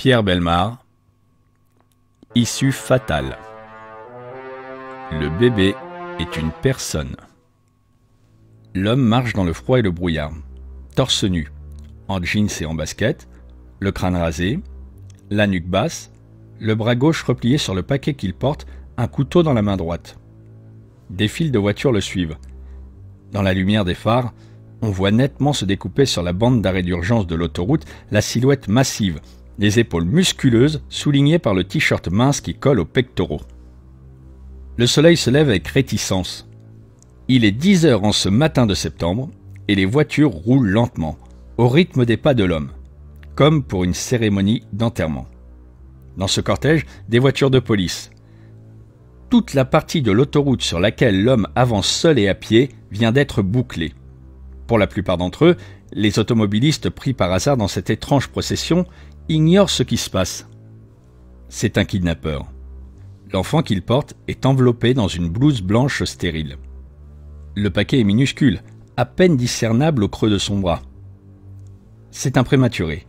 Pierre Bellemare. Issue fatale. Le bébé est une personne. L'homme marche dans le froid et le brouillard, torse nu, en jeans et en basket, le crâne rasé, la nuque basse, le bras gauche replié sur le paquet qu'il porte, un couteau dans la main droite. Des files de voitures le suivent. Dans la lumière des phares, on voit nettement se découper sur la bande d'arrêt d'urgence de l'autoroute la silhouette massive, les épaules musculeuses soulignées par le t-shirt mince qui colle aux pectoraux. Le soleil se lève avec réticence. Il est 10 heures en ce matin de septembre et les voitures roulent lentement, au rythme des pas de l'homme, comme pour une cérémonie d'enterrement. Dans ce cortège, des voitures de police. Toute la partie de l'autoroute sur laquelle l'homme avance seul et à pied vient d'être bouclée. Pour la plupart d'entre eux, les automobilistes pris par hasard dans cette étrange procession ignorent ce qui se passe. C'est un kidnappeur. L'enfant qu'il porte est enveloppé dans une blouse blanche stérile. Le paquet est minuscule, à peine discernable au creux de son bras. C'est un prématuré.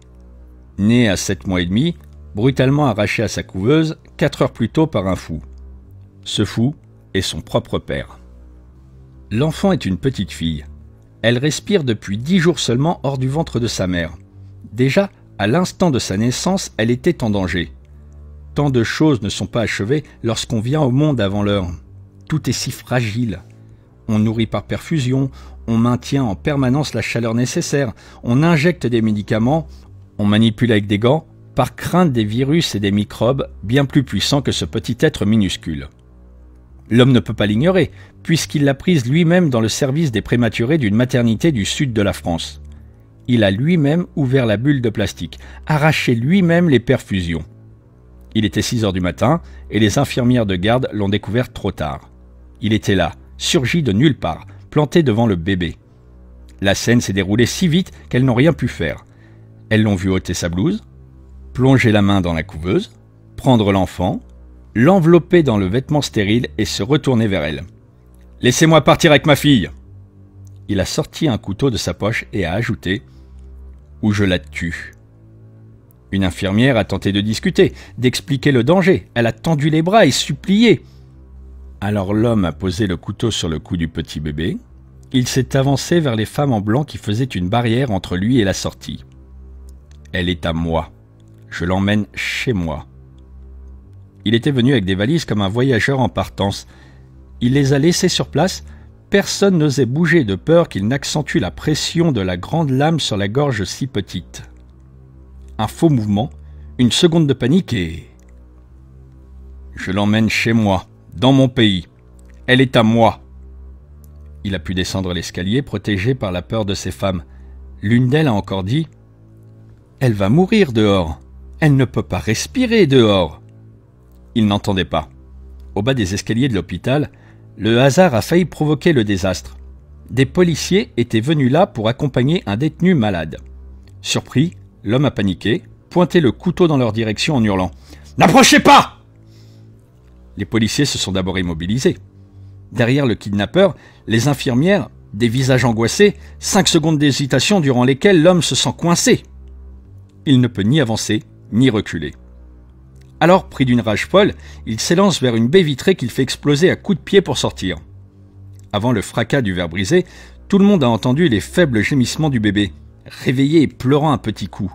Né à 7 mois et demi, brutalement arraché à sa couveuse 4 heures plus tôt par un fou. Ce fou est son propre père. L'enfant est une petite fille. Elle respire depuis 10 jours seulement hors du ventre de sa mère. Déjà, à l'instant de sa naissance, elle était en danger. Tant de choses ne sont pas achevées lorsqu'on vient au monde avant l'heure. Tout est si fragile. On nourrit par perfusion, on maintient en permanence la chaleur nécessaire, on injecte des médicaments, on manipule avec des gants, par crainte des virus et des microbes bien plus puissants que ce petit être minuscule. L'homme ne peut pas l'ignorer, puisqu'il l'a prise lui-même dans le service des prématurés d'une maternité du sud de la France. Il a lui-même ouvert la bulle de plastique, arraché lui-même les perfusions. Il était 6 heures du matin et les infirmières de garde l'ont découvert trop tard. Il était là, surgi de nulle part, planté devant le bébé. La scène s'est déroulée si vite qu'elles n'ont rien pu faire. Elles l'ont vu ôter sa blouse, plonger la main dans la couveuse, prendre l'enfant, l'envelopper dans le vêtement stérile et se retourner vers elle. « Laissez-moi partir avec ma fille !» Il a sorti un couteau de sa poche et a ajouté « Ou je la tue !» Une infirmière a tenté de discuter, d'expliquer le danger. Elle a tendu les bras et supplié. Alors l'homme a posé le couteau sur le cou du petit bébé. Il s'est avancé vers les femmes en blanc qui faisaient une barrière entre lui et la sortie. « Elle est à moi. Je l'emmène chez moi. » Il était venu avec des valises comme un voyageur en partance. Il les a laissées sur place. Personne n'osait bouger de peur qu'il n'accentue la pression de la grande lame sur la gorge si petite. Un faux mouvement, une seconde de panique et... « Je l'emmène chez moi, dans mon pays. Elle est à moi. » Il a pu descendre l'escalier, protégé par la peur de ces femmes. L'une d'elles a encore dit « Elle va mourir dehors. Elle ne peut pas respirer dehors. » Il n'entendait pas. Au bas des escaliers de l'hôpital, le hasard a failli provoquer le désastre. Des policiers étaient venus là pour accompagner un détenu malade. Surpris, l'homme a paniqué, pointé le couteau dans leur direction en hurlant « N'approchez pas !» Les policiers se sont d'abord immobilisés. Derrière le kidnappeur, les infirmières, des visages angoissés, 5 secondes d'hésitation durant lesquelles l'homme se sent coincé. Il ne peut ni avancer, ni reculer. Alors, pris d'une rage folle, il s'élance vers une baie vitrée qu'il fait exploser à coups de pied pour sortir. Avant le fracas du verre brisé, tout le monde a entendu les faibles gémissements du bébé, réveillé et pleurant un petit coup.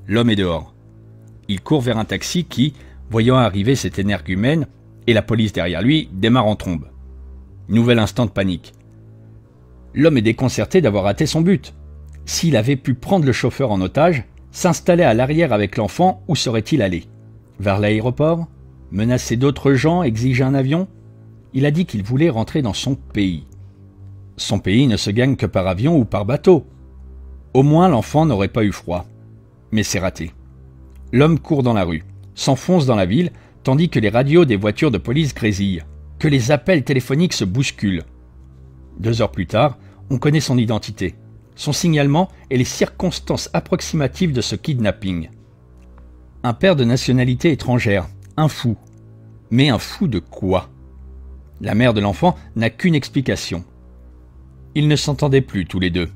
L'homme est dehors. Il court vers un taxi qui, voyant arriver cet énergumène et la police derrière lui, démarre en trombe. Nouvel instant de panique. L'homme est déconcerté d'avoir raté son but. S'il avait pu prendre le chauffeur en otage, s'installer à l'arrière avec l'enfant, où serait-il allé? Vers l'aéroport? Menacer d'autres gens? Exiger un avion? Il a dit qu'il voulait rentrer dans son pays. Son pays ne se gagne que par avion ou par bateau. Au moins l'enfant n'aurait pas eu froid. Mais c'est raté. L'homme court dans la rue, s'enfonce dans la ville, tandis que les radios des voitures de police grésillent, que les appels téléphoniques se bousculent. 2 heures plus tard, on connaît son identité, son signalement et les circonstances approximatives de ce kidnapping. Un père de nationalité étrangère, un fou. Mais un fou de quoi? La mère de l'enfant n'a qu'une explication. Ils ne s'entendaient plus tous les deux.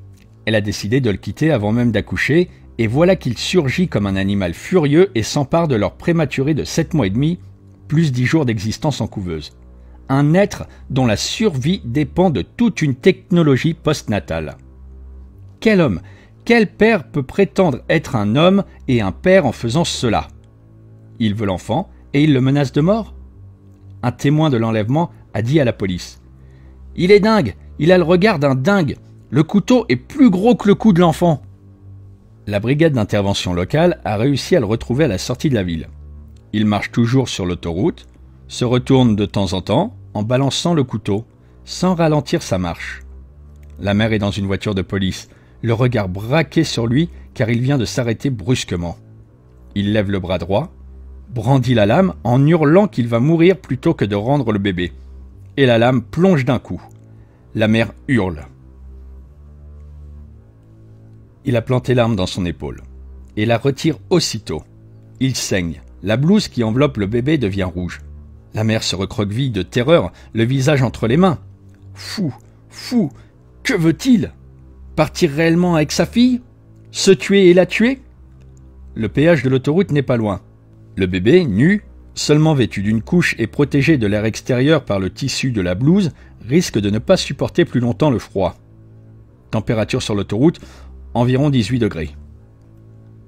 Elle a décidé de le quitter avant même d'accoucher et voilà qu'il surgit comme un animal furieux et s'empare de leur prématuré de 7 mois et demi, plus 10 jours d'existence en couveuse. Un être dont la survie dépend de toute une technologie postnatale. Quel homme, quel père peut prétendre être un homme et un père en faisant cela? Il veut l'enfant et il le menace de mort? Un témoin de l'enlèvement a dit à la police: « Il est dingue, il a le regard d'un dingue, le couteau est plus gros que le cou de l'enfant. » La brigade d'intervention locale a réussi à le retrouver à la sortie de la ville. Il marche toujours sur l'autoroute, se retourne de temps en temps en balançant le couteau, sans ralentir sa marche. La mère est dans une voiture de police, le regard braqué sur lui car il vient de s'arrêter brusquement. Il lève le bras droit, brandit la lame en hurlant qu'il va mourir plutôt que de rendre le bébé. Et la lame plonge d'un coup. La mère hurle. Il a planté l'arme dans son épaule et la retire aussitôt. Il saigne. La blouse qui enveloppe le bébé devient rouge. La mère se recroqueville de terreur, le visage entre les mains. Fou, fou, que veut-il? Partir réellement avec sa fille? Se tuer et la tuer? Le péage de l'autoroute n'est pas loin. Le bébé, nu, seulement vêtu d'une couche et protégé de l'air extérieur par le tissu de la blouse, risque de ne pas supporter plus longtemps le froid. Température sur l'autoroute, environ 18 degrés.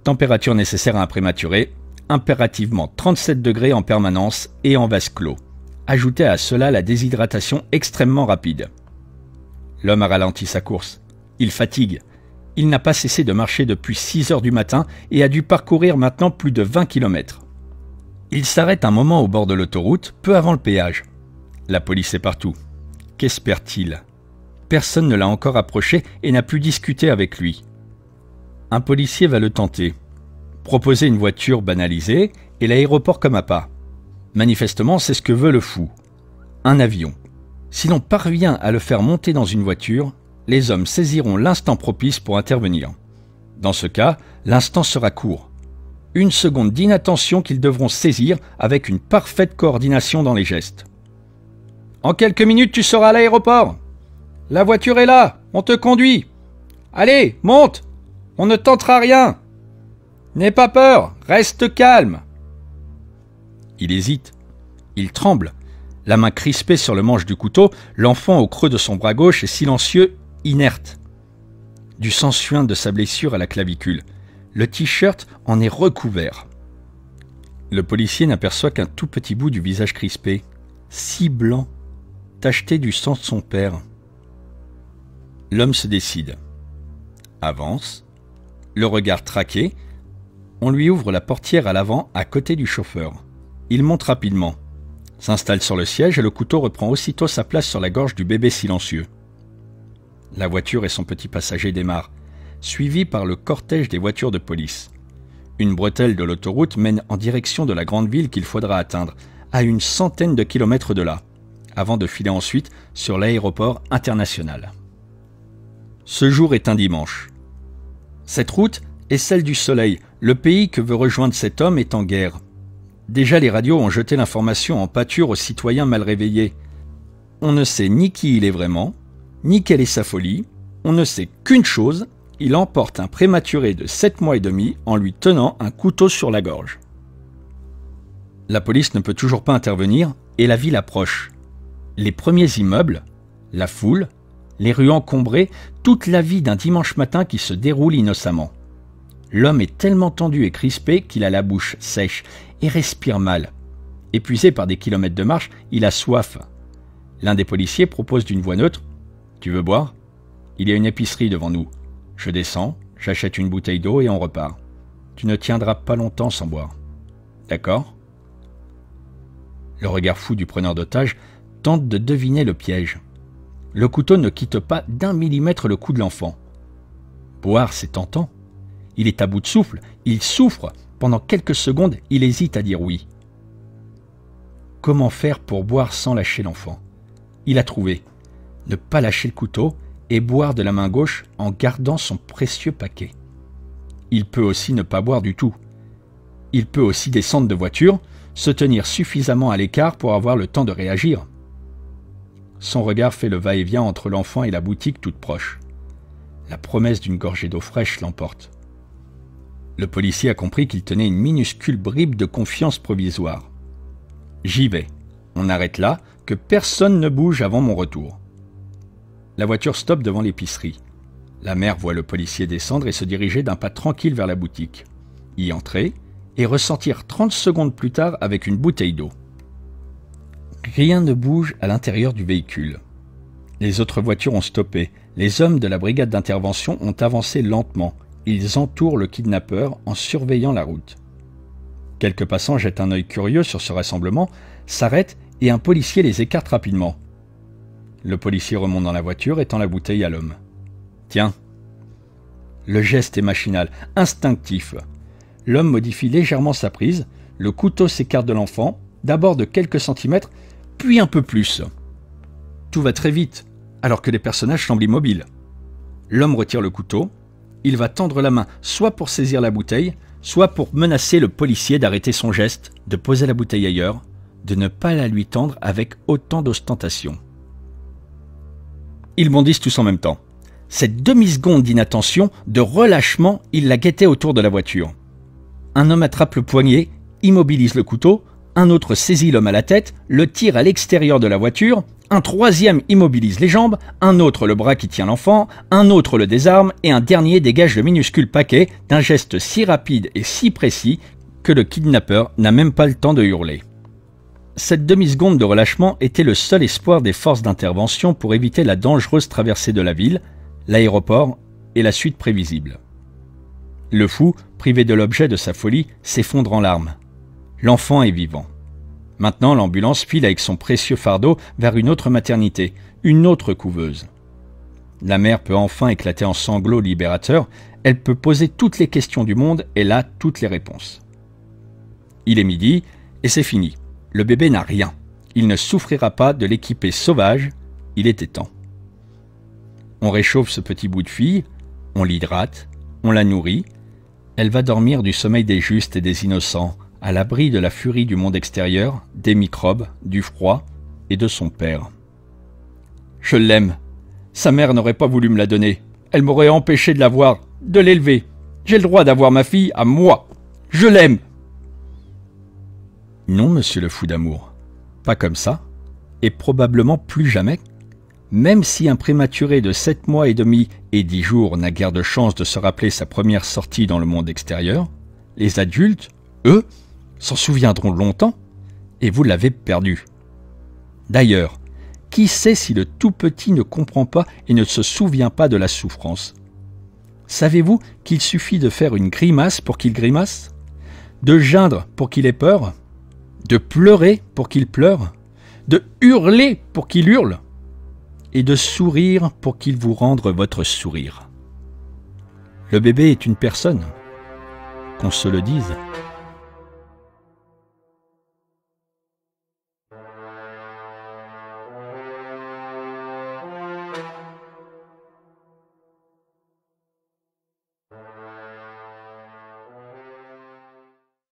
Température nécessaire à un prématuré, impérativement 37 degrés en permanence et en vase clos. Ajoutez à cela la déshydratation extrêmement rapide. L'homme a ralenti sa course. Il fatigue. Il n'a pas cessé de marcher depuis 6 heures du matin et a dû parcourir maintenant plus de 20 km. Il s'arrête un moment au bord de l'autoroute, peu avant le péage. La police est partout. Qu'espère-t-il? Personne ne l'a encore approché et n'a pu discuter avec lui. Un policier va le tenter. Proposer une voiture banalisée et l'aéroport comme appât. Manifestement, c'est ce que veut le fou. Un avion. Si l'on parvient à le faire monter dans une voiture, les hommes saisiront l'instant propice pour intervenir. Dans ce cas, l'instant sera court. 1 seconde d'inattention qu'ils devront saisir avec une parfaite coordination dans les gestes. « En quelques minutes, tu seras à l'aéroport. La voiture est là, on te conduit. Allez, monte, on ne tentera rien. N'aie pas peur, reste calme. » Il hésite, il tremble, la main crispée sur le manche du couteau, l'enfant au creux de son bras gauche est silencieux, inerte. Du sang suinte de sa blessure à la clavicule. Le t-shirt en est recouvert. Le policier n'aperçoit qu'un tout petit bout du visage crispé, si blanc, tacheté du sang de son père. L'homme se décide. Avance, le regard traqué, on lui ouvre la portière à l'avant à côté du chauffeur. Il monte rapidement, s'installe sur le siège et le couteau reprend aussitôt sa place sur la gorge du bébé silencieux. La voiture et son petit passager démarrent, suivis par le cortège des voitures de police. Une bretelle de l'autoroute mène en direction de la grande ville qu'il faudra atteindre, à une centaine de kilomètres de là, avant de filer ensuite sur l'aéroport international. Ce jour est un dimanche. Cette route est celle du soleil, le pays que veut rejoindre cet homme est en guerre. Déjà les radios ont jeté l'information en pâture aux citoyens mal réveillés. On ne sait ni qui il est vraiment, ni quelle est sa folie, on ne sait qu'une chose, il emporte un prématuré de 7 mois et demi en lui tenant un couteau sur la gorge. La police ne peut toujours pas intervenir et la ville approche. Les premiers immeubles, la foule, les rues encombrées, toute la vie d'un dimanche matin qui se déroule innocemment. L'homme est tellement tendu et crispé qu'il a la bouche sèche et respire mal. Épuisé par des kilomètres de marche, il a soif. L'un des policiers propose d'une voix neutre « Tu veux boire ? Il y a une épicerie devant nous. Je descends, j'achète une bouteille d'eau et on repart. Tu ne tiendras pas longtemps sans boire. D'accord ?» Le regard fou du preneur d'otage tente de deviner le piège. Le couteau ne quitte pas d'1 millimètre le cou de l'enfant. Boire, c'est tentant. Il est à bout de souffle, il souffre. Pendant quelques secondes, il hésite à dire oui. Comment faire pour boire sans lâcher l'enfant? Il a trouvé. Ne pas lâcher le couteau et boire de la main gauche en gardant son précieux paquet. Il peut aussi ne pas boire du tout. Il peut aussi descendre de voiture, se tenir suffisamment à l'écart pour avoir le temps de réagir. Son regard fait le va-et-vient entre l'enfant et la boutique toute proche. La promesse d'une gorgée d'eau fraîche l'emporte. Le policier a compris qu'il tenait une minuscule bribe de confiance provisoire. J'y vais. On arrête là, que personne ne bouge avant mon retour. La voiture stoppe devant l'épicerie. La mère voit le policier descendre et se diriger d'un pas tranquille vers la boutique. Y entrer et ressortir 30 secondes plus tard avec une bouteille d'eau. Rien ne bouge à l'intérieur du véhicule. Les autres voitures ont stoppé. Les hommes de la brigade d'intervention ont avancé lentement. Ils entourent le kidnappeur en surveillant la route. Quelques passants jettent un œil curieux sur ce rassemblement, s'arrêtent et un policier les écarte rapidement. Le policier remonte dans la voiture et tend la bouteille à l'homme. « Tiens !» Le geste est machinal, instinctif. L'homme modifie légèrement sa prise, le couteau s'écarte de l'enfant, d'abord de quelques centimètres, puis un peu plus. Tout va très vite, alors que les personnages semblent immobiles. L'homme retire le couteau, il va tendre la main soit pour saisir la bouteille, soit pour menacer le policier d'arrêter son geste, de poser la bouteille ailleurs, de ne pas la lui tendre avec autant d'ostentation. Ils bondissent tous en même temps. Cette demi-seconde d'inattention, de relâchement, il la guettait autour de la voiture. Un homme attrape le poignet, immobilise le couteau, un autre saisit l'homme à la tête, le tire à l'extérieur de la voiture, un troisième immobilise les jambes, un autre le bras qui tient l'enfant, un autre le désarme et un dernier dégage le minuscule paquet d'un geste si rapide et si précis que le kidnappeur n'a même pas le temps de hurler. Cette demi-seconde de relâchement était le seul espoir des forces d'intervention pour éviter la dangereuse traversée de la ville, l'aéroport et la suite prévisible. Le fou, privé de l'objet de sa folie, s'effondre en larmes. L'enfant est vivant. Maintenant, l'ambulance file avec son précieux fardeau vers une autre maternité, une autre couveuse. La mère peut enfin éclater en sanglots libérateurs, elle peut poser toutes les questions du monde, elle a toutes les réponses. Il est midi et c'est fini. Le bébé n'a rien. Il ne souffrira pas de l'équipée sauvage, il était temps. On réchauffe ce petit bout de fille, on l'hydrate, on la nourrit. Elle va dormir du sommeil des justes et des innocents, à l'abri de la furie du monde extérieur, des microbes, du froid et de son père. Je l'aime. Sa mère n'aurait pas voulu me la donner. Elle m'aurait empêché de l'avoir, de l'élever. J'ai le droit d'avoir ma fille à moi. Je l'aime. Non, monsieur le fou d'amour. Pas comme ça. Et probablement plus jamais. Même si un prématuré de 7 mois et demi et 10 jours n'a guère de chance de se rappeler sa première sortie dans le monde extérieur, les adultes, eux, s'en souviendront longtemps, et vous l'avez perdu. D'ailleurs, qui sait si le tout petit ne comprend pas et ne se souvient pas de la souffrance? Savez-vous qu'il suffit de faire une grimace pour qu'il grimace? De geindre pour qu'il ait peur? De pleurer pour qu'il pleure? De hurler pour qu'il hurle? Et de sourire pour qu'il vous rende votre sourire? Le bébé est une personne, qu'on se le dise.